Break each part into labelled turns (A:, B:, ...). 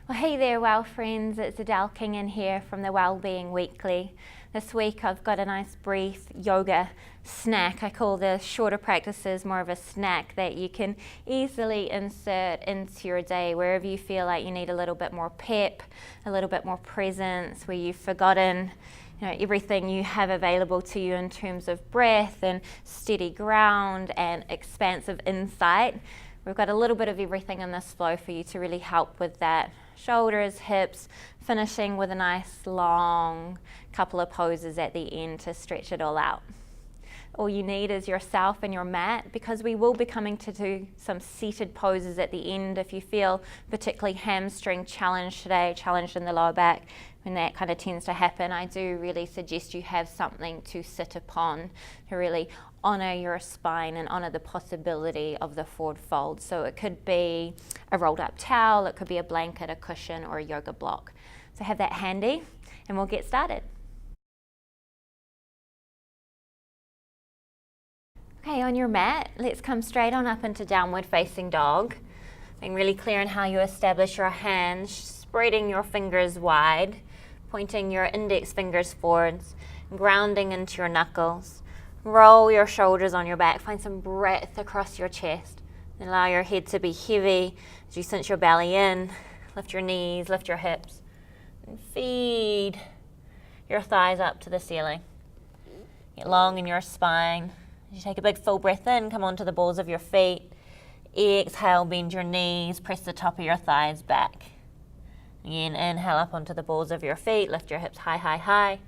A: Well, hey there, well friends, it's Adele King in here from the Wellbeing Weekly. This week I've got a nice brief yoga snack. I call the shorter practices more of a snack that you can easily insert into your day wherever you feel like you need a little bit more pep, a little bit more presence, where you've forgotten everything you have available to you in terms of breath and steady ground and expansive insight. We've got a little bit of everything in this flow for you to really help with that. Shoulders, hips, finishing with a nice long couple of poses at the end to stretch it all out. All you need is yourself and your mat, because we will be coming to do some seated poses at the end. If you feel particularly hamstring challenged today, challenged in the lower back, when that kind of tends to happen, I do really suggest you have something to sit upon to really honor your spine and honor the possibility of the forward fold. So it could be a rolled up towel, it could be a blanket, a cushion, or a yoga block. So have that handy and we'll get started. Okay, on your mat, let's come straight on up into downward facing dog. Being really clear in how you establish your hands, spreading your fingers wide, pointing your index fingers forwards, grounding into your knuckles. Roll your shoulders on your back, find some breadth across your chest. And allow your head to be heavy as you cinch your belly in, lift your knees, lift your hips, and feed your thighs up to the ceiling. Get long in your spine. As you take a big full breath in, come onto the balls of your feet. Exhale, bend your knees, press the top of your thighs back. Again, inhale up onto the balls of your feet, lift your hips high, high, high.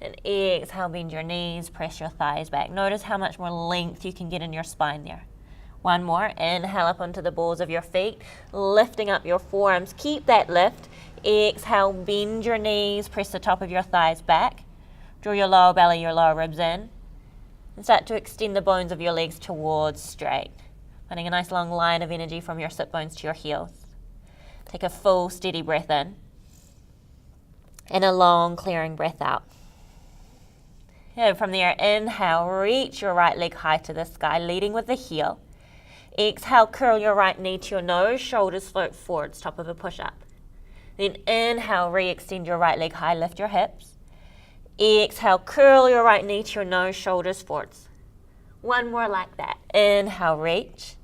A: And exhale, bend your knees, press your thighs back. Notice how much more length you can get in your spine there. One more, inhale up onto the balls of your feet, lifting up your forearms. Keep that lift. Exhale, bend your knees, press the top of your thighs back. Draw your lower belly, your lower ribs in. And start to extend the bones of your legs towards straight. Finding a nice long line of energy from your sit bones to your heels. Take a full steady breath in. And a long clearing breath out. And from there, inhale, reach your right leg high to the sky, leading with the heel. Exhale, curl your right knee to your nose, shoulders float forwards, top of a push-up. Then inhale, re-extend your right leg high, lift your hips. Exhale, curl your right knee to your nose, shoulders forwards. One more like that. Inhale, reach.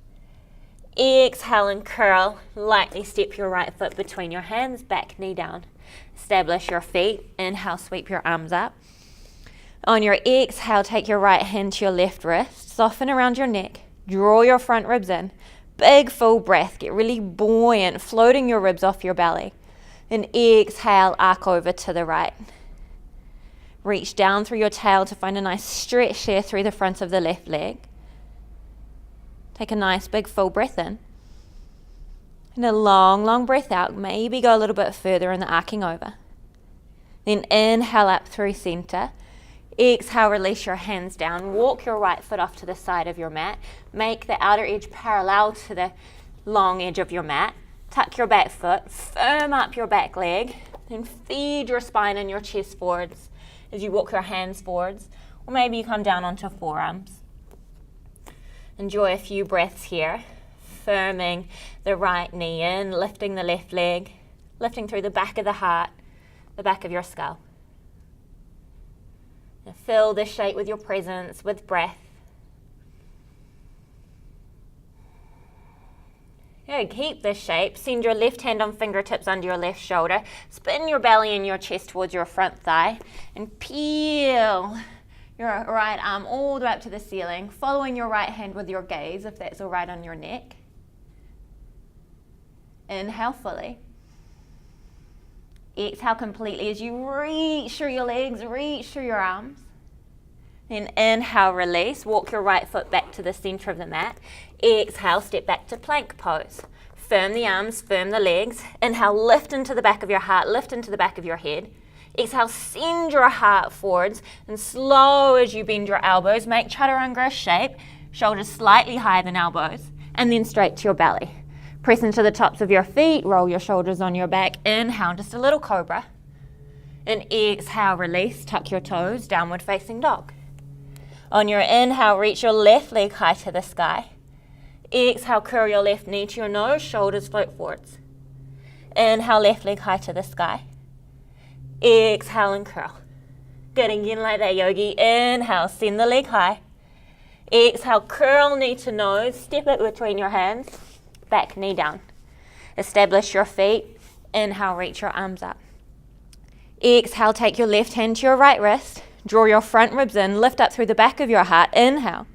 A: Exhale and curl. Lightly step your right foot between your hands, back knee down. Establish your feet. Inhale, sweep your arms up. On your exhale, take your right hand to your left wrist. Soften around your neck. Draw your front ribs in. Big full breath. Get really buoyant, floating your ribs off your belly. And exhale, arc over to the right. Reach down through your tail to find a nice stretch there through the front of the left leg. Take a nice big full breath in. And a long, long breath out. Maybe go a little bit further in the arcing over. Then inhale up through center. Exhale, release your hands down. Walk your right foot off to the side of your mat. Make the outer edge parallel to the long edge of your mat. Tuck your back foot. Firm up your back leg. Then feed your spine and your chest forwards as you walk your hands forwards, or maybe you come down onto forearms. Enjoy a few breaths here, firming the right knee in, lifting the left leg, lifting through the back of the heart, the back of your skull. Now fill this shape with your presence, with breath. Good, keep this shape. Send your left hand on fingertips under your left shoulder. Spin your belly and your chest towards your front thigh. And peel your right arm all the way up to the ceiling, following your right hand with your gaze, if that's all right on your neck. Inhale fully. Exhale completely as you reach through your legs, reach through your arms. Then inhale, release. Walk your right foot back to the center of the mat. Exhale, step back to plank pose. Firm the arms, firm the legs. Inhale, lift into the back of your heart, lift into the back of your head. Exhale, send your heart forwards, and slow as you bend your elbows, make chaturanga shape, shoulders slightly higher than elbows, and then straight to your belly. Press into the tops of your feet, roll your shoulders on your back. Inhale, just a little cobra. And exhale, release, tuck your toes, downward facing dog. On your inhale, reach your left leg high to the sky. Exhale, curl your left knee to your nose, shoulders float forwards. Inhale, left leg high to the sky. Exhale and curl. Good, again like that, yogi. Inhale, send the leg high. Exhale, curl knee to nose, step it between your hands, back knee down. Establish your feet. Inhale, reach your arms up. Exhale, take your left hand to your right wrist, draw your front ribs in, lift up through the back of your heart. Inhale.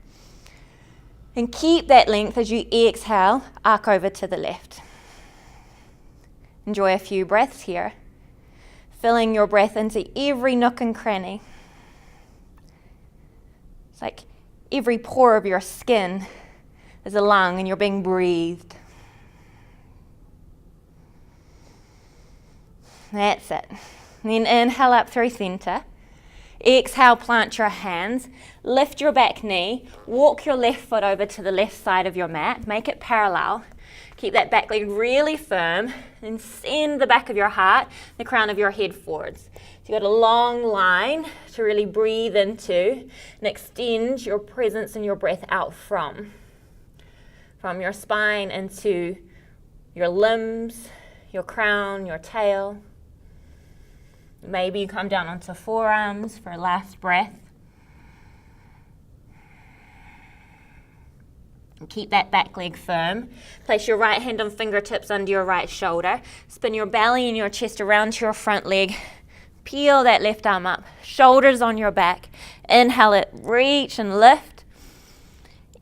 A: And keep that length as you exhale, arc over to the left. Enjoy a few breaths here, filling your breath into every nook and cranny. It's like every pore of your skin is a lung and you're being breathed. That's it. Then inhale up through center. Exhale, plant your hands, lift your back knee, walk your left foot over to the left side of your mat, make it parallel. Keep that back leg really firm and send the back of your heart, the crown of your head forwards. So you've got a long line to really breathe into and extend your presence and your breath out from your spine into your limbs, your crown, your tail. Maybe you come down onto forearms for a last breath. And keep that back leg firm. Place your right hand on fingertips under your right shoulder. Spin your belly and your chest around to your front leg. Peel that left arm up. Shoulders on your back. Inhale it, reach and lift.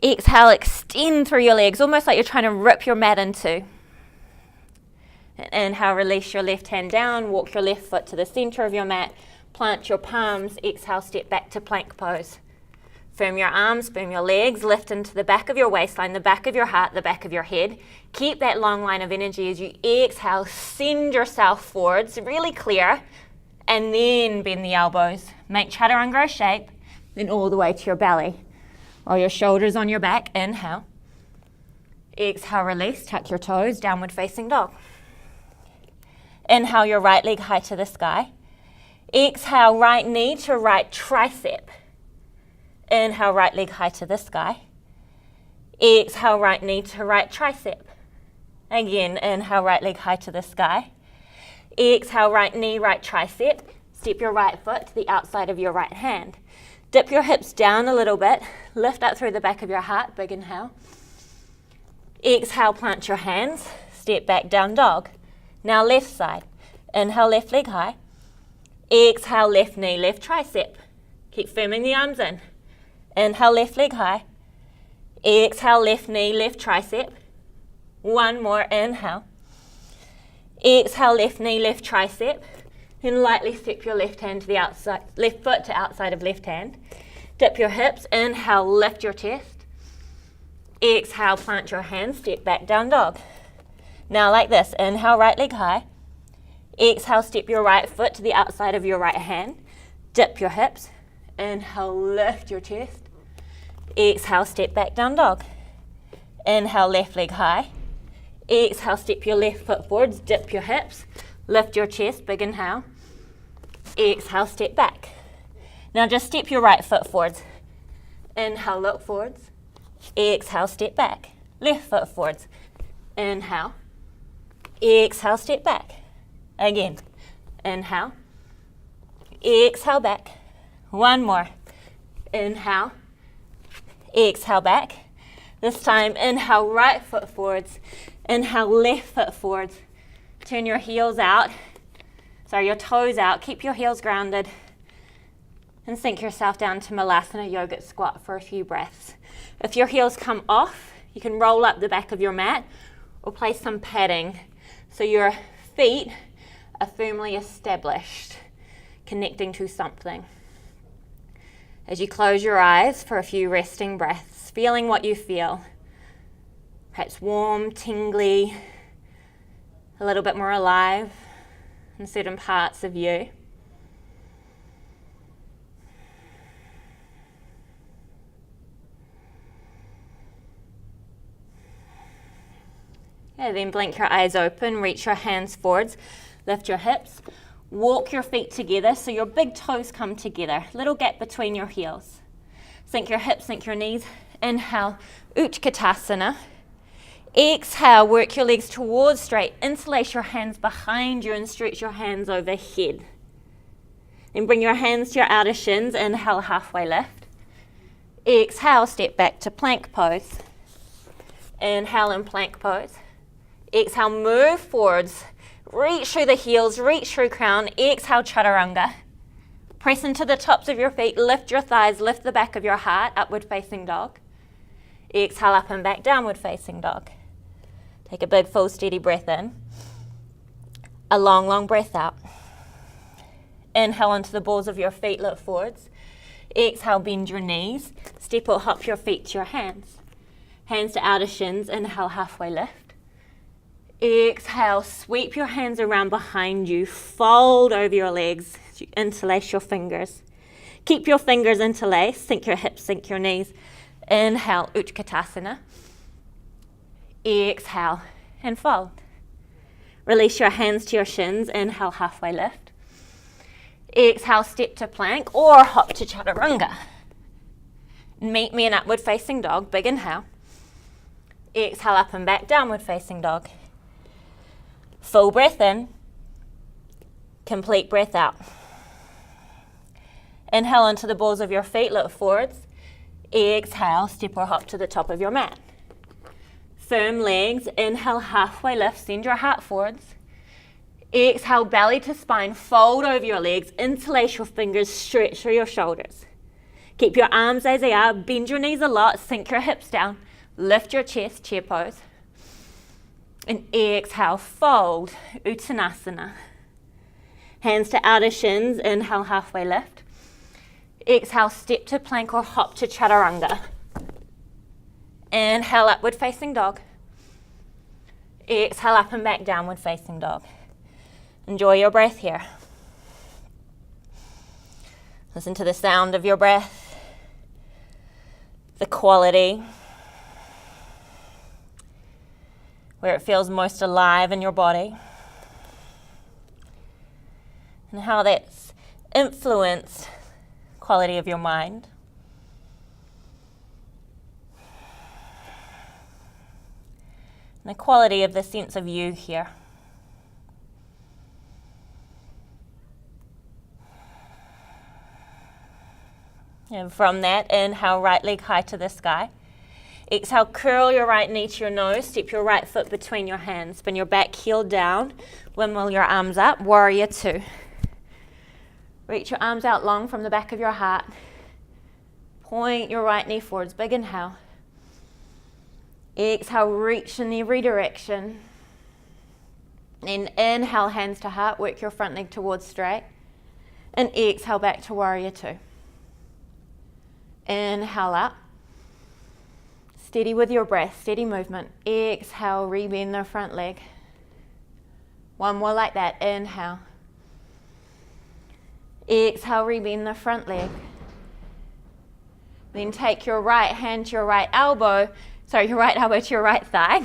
A: Exhale, extend through your legs, almost like you're trying to rip your mat in two. Inhale, release your left hand down, walk your left foot to the center of your mat, plant your palms, exhale, step back to plank pose. Firm your arms, firm your legs, lift into the back of your waistline, the back of your heart, the back of your head. Keep that long line of energy as you exhale, send yourself forwards, really clear, and then bend the elbows. Make chaturanga shape, then all the way to your belly. While your shoulders on your back, inhale. Exhale, release, tuck your toes, downward facing dog. Inhale, your right leg high to the sky. Exhale, right knee to right tricep. Inhale, right leg high to the sky. Exhale, right knee to right tricep. Again, inhale, right leg high to the sky. Exhale, right knee, right tricep. Step your right foot to the outside of your right hand. Dip your hips down a little bit. Lift up through the back of your heart. Big inhale. Exhale, plant your hands. Step back, down dog. Now left side. Inhale, left leg high. Exhale, left knee, left tricep. Keep firming the arms in. Inhale, left leg high. Exhale, left knee, left tricep. One more, inhale. Exhale, left knee, left tricep. Then lightly step your left hand to the outside, left foot to outside of left hand. Dip your hips, inhale, lift your chest. Exhale, plant your hands, step back, down dog. Now like this, inhale, right leg high. Exhale, step your right foot to the outside of your right hand. Dip your hips. Inhale, lift your chest. Exhale, step back, down dog. Inhale, left leg high. Exhale, step your left foot forwards, dip your hips. Lift your chest, big inhale. Exhale, step back. Now just step your right foot forwards. Inhale, look forwards. Exhale, step back. Left foot forwards. Inhale. Exhale, step back. Again. Inhale. Exhale, back. One more. Inhale. Exhale, back. This time, inhale, right foot forwards. Inhale, left foot forwards. Turn your heels out. Sorry, your toes out. Keep your heels grounded. And sink yourself down to Malasana Yogic Squat for a few breaths. If your heels come off, you can roll up the back of your mat or place some padding so your feet are firmly established, connecting to something. As you close your eyes for a few resting breaths, feeling what you feel. Perhaps warm, tingly, a little bit more alive in certain parts of you. And then blink your eyes open, reach your hands forwards, lift your hips, walk your feet together so your big toes come together, little gap between your heels. Sink your hips, sink your knees. Inhale, Utkatasana. Exhale, work your legs towards straight. Interlace your hands behind you and stretch your hands overhead. Then bring your hands to your outer shins. Inhale, halfway lift. Exhale, step back to plank pose. Inhale in plank pose. Exhale, move forwards. Reach through the heels, reach through crown. Exhale, chaturanga. Press into the tops of your feet, lift your thighs, lift the back of your heart, upward facing dog. Exhale, up and back, downward facing dog. Take a big, full, steady breath in. A long, long breath out. Inhale into the balls of your feet, look forwards. Exhale, bend your knees. Step or hop your feet to your hands. Hands to outer shins, inhale, halfway lift. Exhale, sweep your hands around behind you, fold over your legs, interlace your fingers. Keep your fingers interlaced, sink your hips, sink your knees. Inhale, Utkatasana. Exhale, and fold. Release your hands to your shins, inhale, halfway lift. Exhale, step to plank or hop to chaturanga. Meet me in upward facing dog, big inhale. Exhale, up and back, downward facing dog. Full breath in, complete breath out. Inhale into the balls of your feet, look forwards. Exhale, step or hop to the top of your mat. Firm legs, inhale, halfway lift, send your heart forwards. Exhale, belly to spine, fold over your legs, interlace your fingers, stretch through your shoulders. Keep your arms as they are, bend your knees a lot, sink your hips down, lift your chest, chair pose. And exhale, fold, Uttanasana. Hands to outer shins, inhale, halfway lift. Exhale, step to plank or hop to chaturanga. Inhale, upward facing dog. Exhale, up and back, downward facing dog. Enjoy your breath here. Listen to the sound of your breath, the quality, where it feels most alive in your body, and how that's influenced the quality of your mind. And the quality of the sense of you here. And from that, inhale, right leg high to the sky. Exhale, curl your right knee to your nose, step your right foot between your hands, spin your back heel down, windmill your arms up, warrior two. Reach your arms out long from the back of your heart. Point your right knee forwards, big inhale. Exhale, reach in every direction. Then inhale, hands to heart, work your front leg towards straight. And exhale, back to warrior two. Inhale up. Steady with your breath, steady movement. Exhale, rebend the front leg. One more like that, inhale. Exhale, rebend the front leg. Then take your right hand to your right elbow, your right elbow to your right thigh,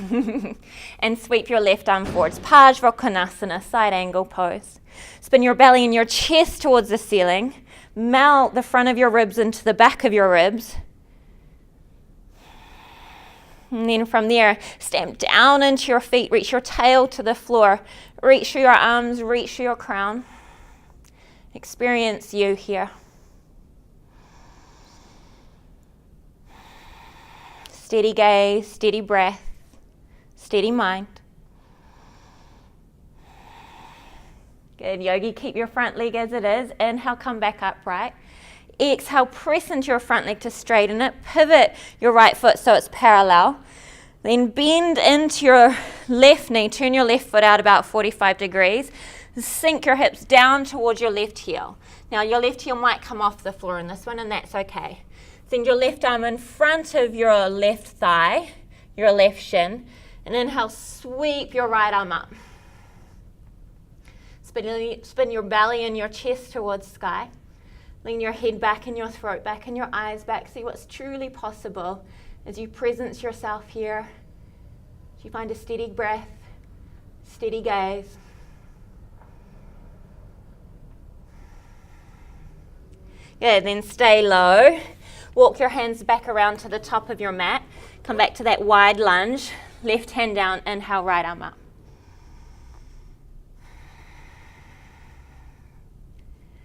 A: and sweep your left arm forwards. Pajvakonasana, side angle pose. Spin your belly and your chest towards the ceiling. Melt the front of your ribs into the back of your ribs. And then from there, stamp down into your feet, reach your tail to the floor, reach through your arms, reach through your crown. Experience you here. Steady gaze, steady breath, steady mind. Good, yogi, keep your front leg as it is. Inhale, come back upright. Exhale, press into your front leg to straighten it. Pivot your right foot so it's parallel. Then bend into your left knee. Turn your left foot out about 45 degrees. Sink your hips down towards your left heel. Now your left heel might come off the floor in this one, and that's okay. Send your left arm in front of your left thigh, your left shin, and inhale, sweep your right arm up. Spin your belly and your chest towards sky. Lean your head back and your throat back and your eyes back. See what's truly possible as you presence yourself here. As you find a steady breath, steady gaze. Good, then stay low. Walk your hands back around to the top of your mat. Come back to that wide lunge. Left hand down, inhale, right arm up.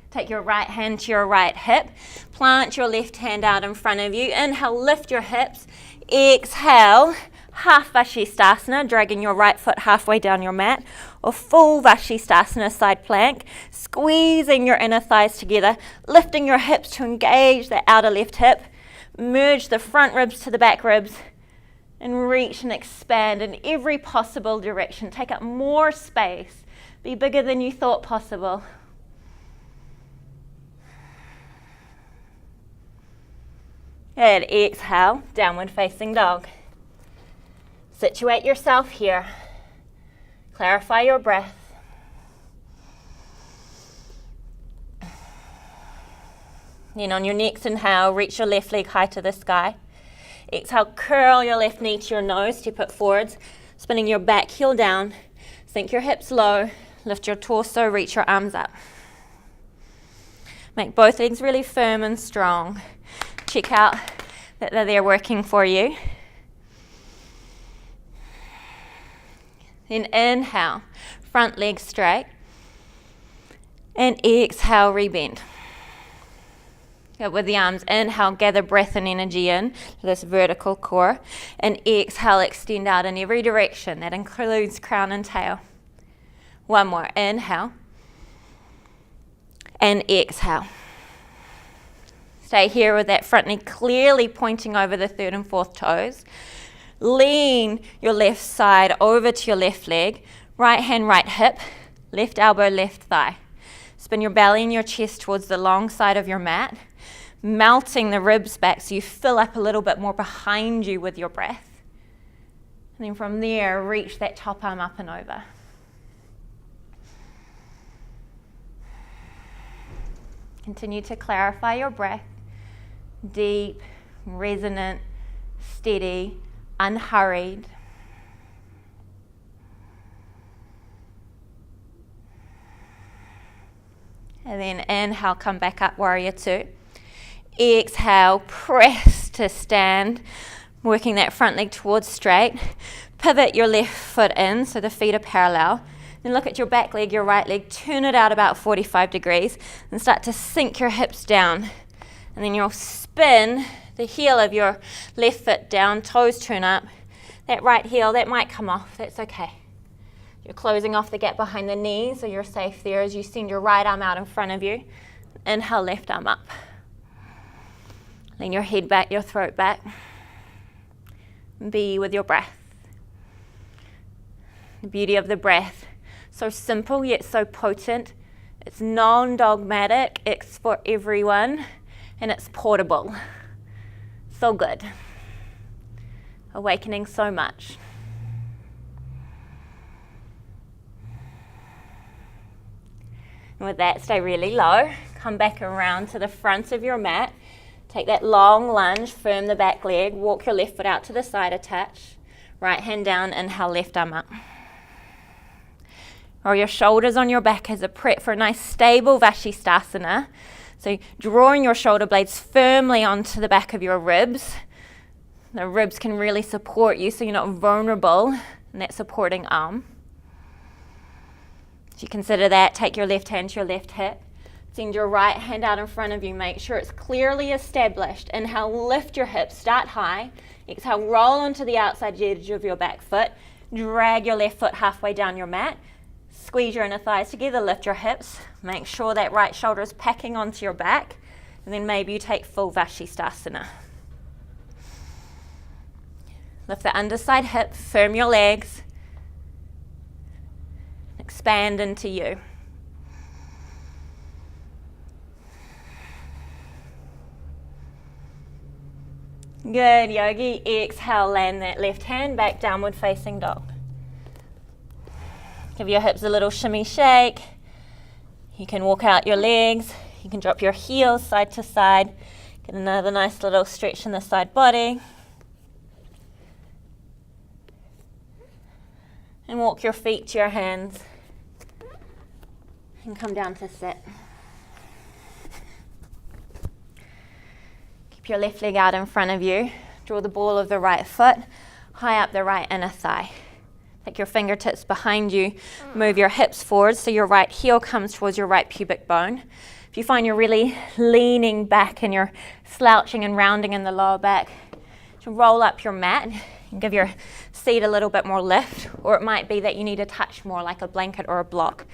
A: Take your right hand to your right hip. Plant your left hand out in front of you. Inhale, lift your hips. Exhale, half Vashisthasana, dragging your right foot halfway down your mat, or full Vashisthasana, side plank, squeezing your inner thighs together, lifting your hips to engage the outer left hip, merge the front ribs to the back ribs, and reach and expand in every possible direction. Take up more space. Be bigger than you thought possible. And exhale, downward facing dog. Situate yourself here. Clarify your breath. Then on your next inhale, reach your left leg high to the sky. Exhale, curl your left knee to your nose, step it forwards, spinning your back heel down. Sink your hips low, lift your torso, reach your arms up. Make both legs really firm and strong. Check out that they're working for you. Then inhale, front leg straight. And exhale, rebend. With the arms, inhale, gather breath and energy in to this vertical core. And exhale, extend out in every direction. That includes crown and tail. One more, inhale. And exhale. Stay here with that front knee clearly pointing over the third and fourth toes. Lean your left side over to your left leg. Right hand, right hip. Left elbow, left thigh. Spin your belly and your chest towards the long side of your mat. Melting the ribs back so you fill up a little bit more behind you with your breath. And then from there, reach that top arm up and over. Continue to clarify your breath. Deep, resonant, steady, unhurried. And then inhale, come back up, warrior two. Exhale, press to stand, working that front leg towards straight. Pivot your left foot in so the feet are parallel. Then look at your back leg, your right leg, turn it out about 45 degrees and start to sink your hips down. And then you'll spin the heel of your left foot down, toes turn up. That right heel, that might come off, that's okay. You're closing off the gap behind the knees, so you're safe there as you send your right arm out in front of you. Inhale, left arm up. Lean your head back, your throat back. Be with your breath. The beauty of the breath. So simple yet so potent. It's non-dogmatic, it's for everyone, and it's portable. So good. Awakening so much. And with that, stay really low. Come back around to the front of your mat. Take that long lunge, firm the back leg, walk your left foot out to the side, attach. Right hand down, inhale, left arm up. Roll your shoulders on your back as a prep for a nice stable Vashisthasana. So drawing your shoulder blades firmly onto the back of your ribs. The ribs can really support you so you're not vulnerable in that supporting arm. As you consider that, take your left hand to your left hip. Send your right hand out in front of you. Make sure it's clearly established. Inhale, lift your hips, start high. Exhale, roll onto the outside edge of your back foot. Drag your left foot halfway down your mat. Squeeze your inner thighs together, lift your hips. Make sure that right shoulder is packing onto your back. And then maybe you take full Vashisthasana. Lift the underside hip, firm your legs. Expand into you. Good, yogi. Exhale, land that left hand back, downward facing dog. Give your hips a little shimmy shake. You can walk out your legs. You can drop your heels side to side. Get another nice little stretch in the side body. And walk your feet to your hands. And come down to sit. Keep your left leg out in front of you. Draw the ball of the right foot. high up the right inner thigh. Take your fingertips behind you, move your hips forward so your right heel comes towards your right pubic bone. If you find you're really leaning back and you're slouching and rounding in the lower back, to roll up your mat and give your seat a little bit more lift, or it might be that you need a touch more like a blanket or a block.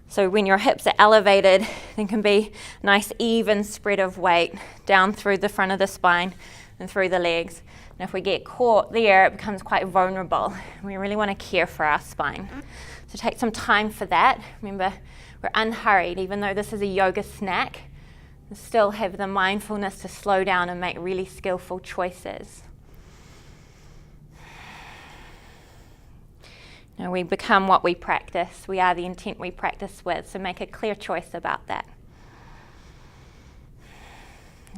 A: So when your hips are elevated, there can be a nice even spread of weight down through the front of the spine and through the legs. And if we get caught there, it becomes quite vulnerable. We really want to care for our spine. So take some time for that. Remember, we're unhurried. Even though this is a yoga snack, we still have the mindfulness to slow down and make really skillful choices. Now, we become what we practice. We are the intent we practice with, so make a clear choice about that.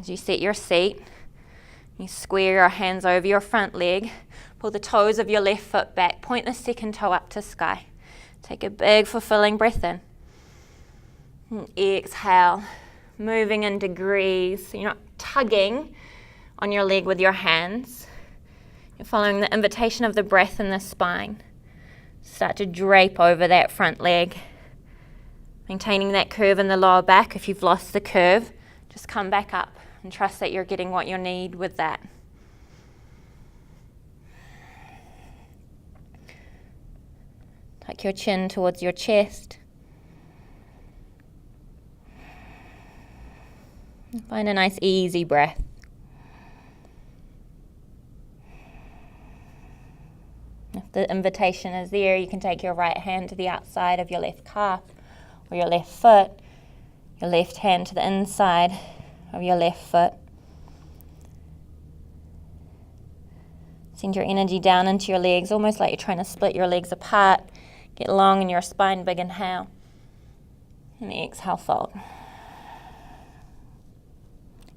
A: As you set your seat, you square your hands over your front leg, pull the toes of your left foot back, point the second toe up to sky. Take a big, fulfilling breath in. And exhale, moving in degrees. So you're not tugging on your leg with your hands. You're following the invitation of the breath in the spine. Start to drape over that front leg. Maintaining that curve in the lower back. If you've lost the curve, just come back up and trust that you're getting what you need with that. Tuck your chin towards your chest. Find a nice easy breath. If the invitation is there, you can take your right hand to the outside of your left calf or your left foot, your left hand to the inside of your left foot. Send your energy down into your legs, almost like you're trying to split your legs apart. Get long in your spine, big inhale. And exhale, fold.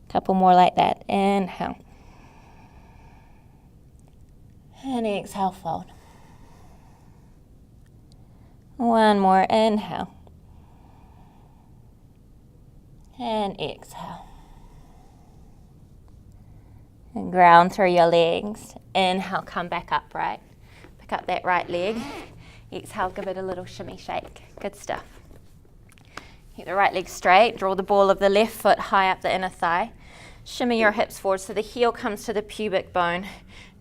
A: Couple more like that. Inhale. And exhale, fold. One more, inhale. And exhale. And ground through your legs. Inhale, come back upright. Pick up that right leg. Exhale, give it a little shimmy shake. Good stuff. Keep the right leg straight. Draw the ball of the left foot high up the inner thigh. Shimmy your hips forward so the heel comes to the pubic bone.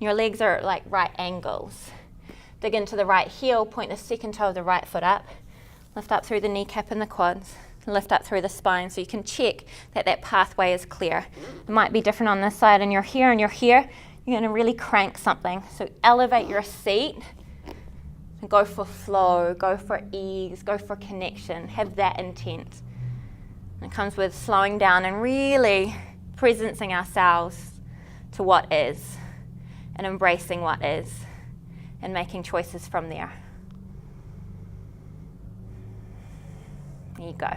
A: Your legs are at like right angles. Dig into the right heel, point the second toe of the right foot up. Lift up through the kneecap and the quads. Lift up through the spine so you can check that that pathway is clear. It might be different on this side, and you're here and you're here. You're going to really crank something. So elevate your seat and go for flow, go for ease, go for connection. Have that intent. And it comes with slowing down and really presencing ourselves to what is and embracing what is and making choices from there. There you go.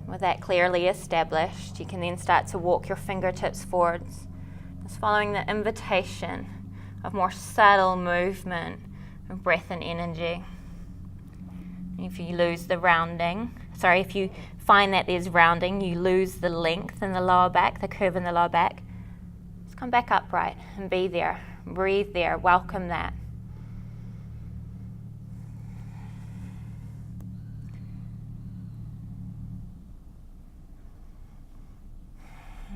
A: With that clearly established, you can then start to walk your fingertips forwards, just following the invitation of more subtle movement of breath and energy. If you lose the rounding, if you find that there's rounding, you lose the length in the lower back, the curve in the lower back, just come back upright and be there. Breathe there, welcome that.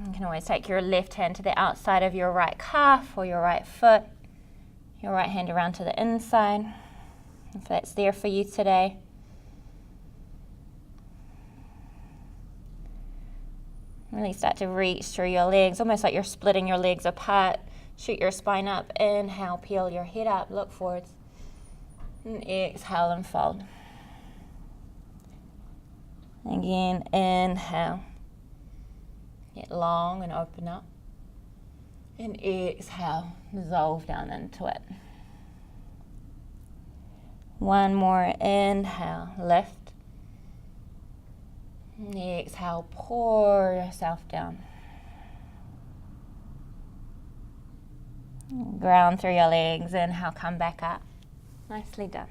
A: You can always take your left hand to the outside of your right calf or your right foot, your right hand around to the inside, if that's there for you today. Really start to reach through your legs, almost like you're splitting your legs apart. Shoot your spine up. Inhale, peel your head up, look forwards. And exhale and fold. Again, inhale. Get long and open up. And exhale, dissolve down into it. One more, inhale, lift. And exhale, pour yourself down. Ground through your legs. Inhale, come back up. Nicely done.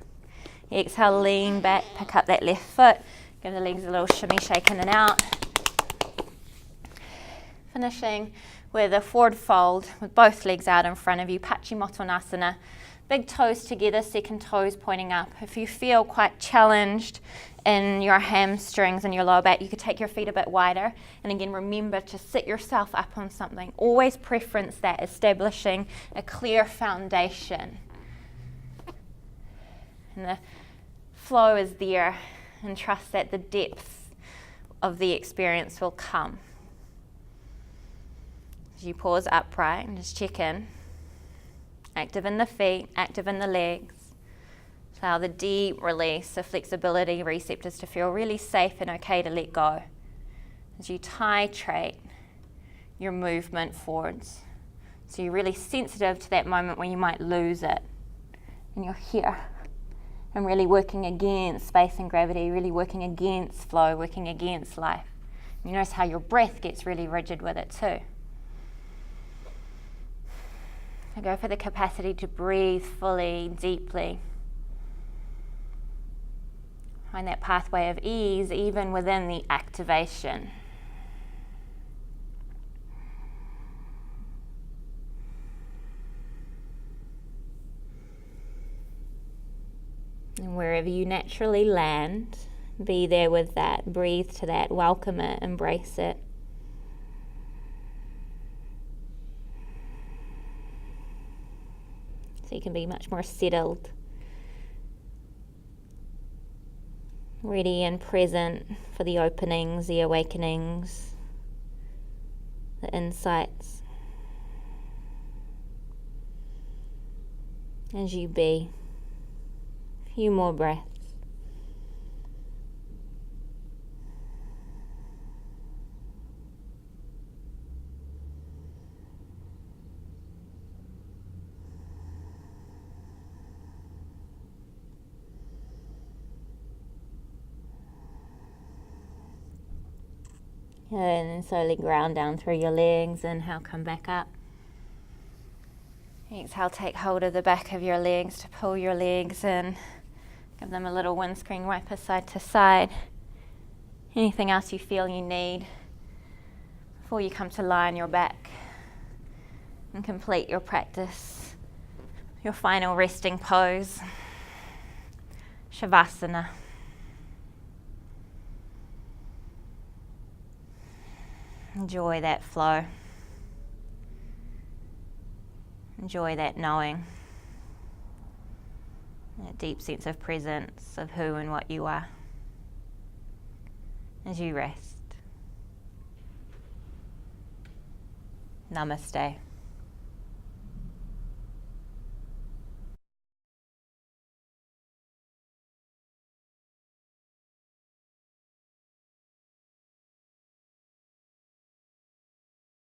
A: Exhale, lean back, pick up that left foot. Give the legs a little shimmy, shake in and out. Finishing with a forward fold with both legs out in front of you, Paschimottanasana. Big toes together, second toes pointing up. If you feel quite challenged in your hamstrings and your lower back, you could take your feet a bit wider. And again, remember to sit yourself up on something. Always preference that, establishing a clear foundation. And the flow is there, and trust that the depth of the experience will come. As you pause upright and just check in. Active in the feet, active in the legs. Allow the deep release of flexibility receptors to feel really safe and okay to let go. As you titrate your movement forwards. So you're really sensitive to that moment when you might lose it. And you're here. And really working against space and gravity, really working against flow, working against life. You notice how your breath gets really rigid with it too. So go for the capacity to breathe fully, deeply. Find that pathway of ease even within the activation. And wherever you naturally land, be there with that, breathe to that, welcome it, embrace it. So you can be much more settled, ready and present for the openings, the awakenings, the insights. As you be, a few more breaths. And then slowly ground down through your legs. Inhale, come back up. Exhale, take hold of the back of your legs to pull your legs in. Give them a little windscreen wiper side to side. Anything else you feel you need before you come to lie on your back and complete your practice. Your final resting pose, Shavasana. Enjoy that flow. Enjoy that knowing. That deep sense of presence of who and what you are as you rest. Namaste.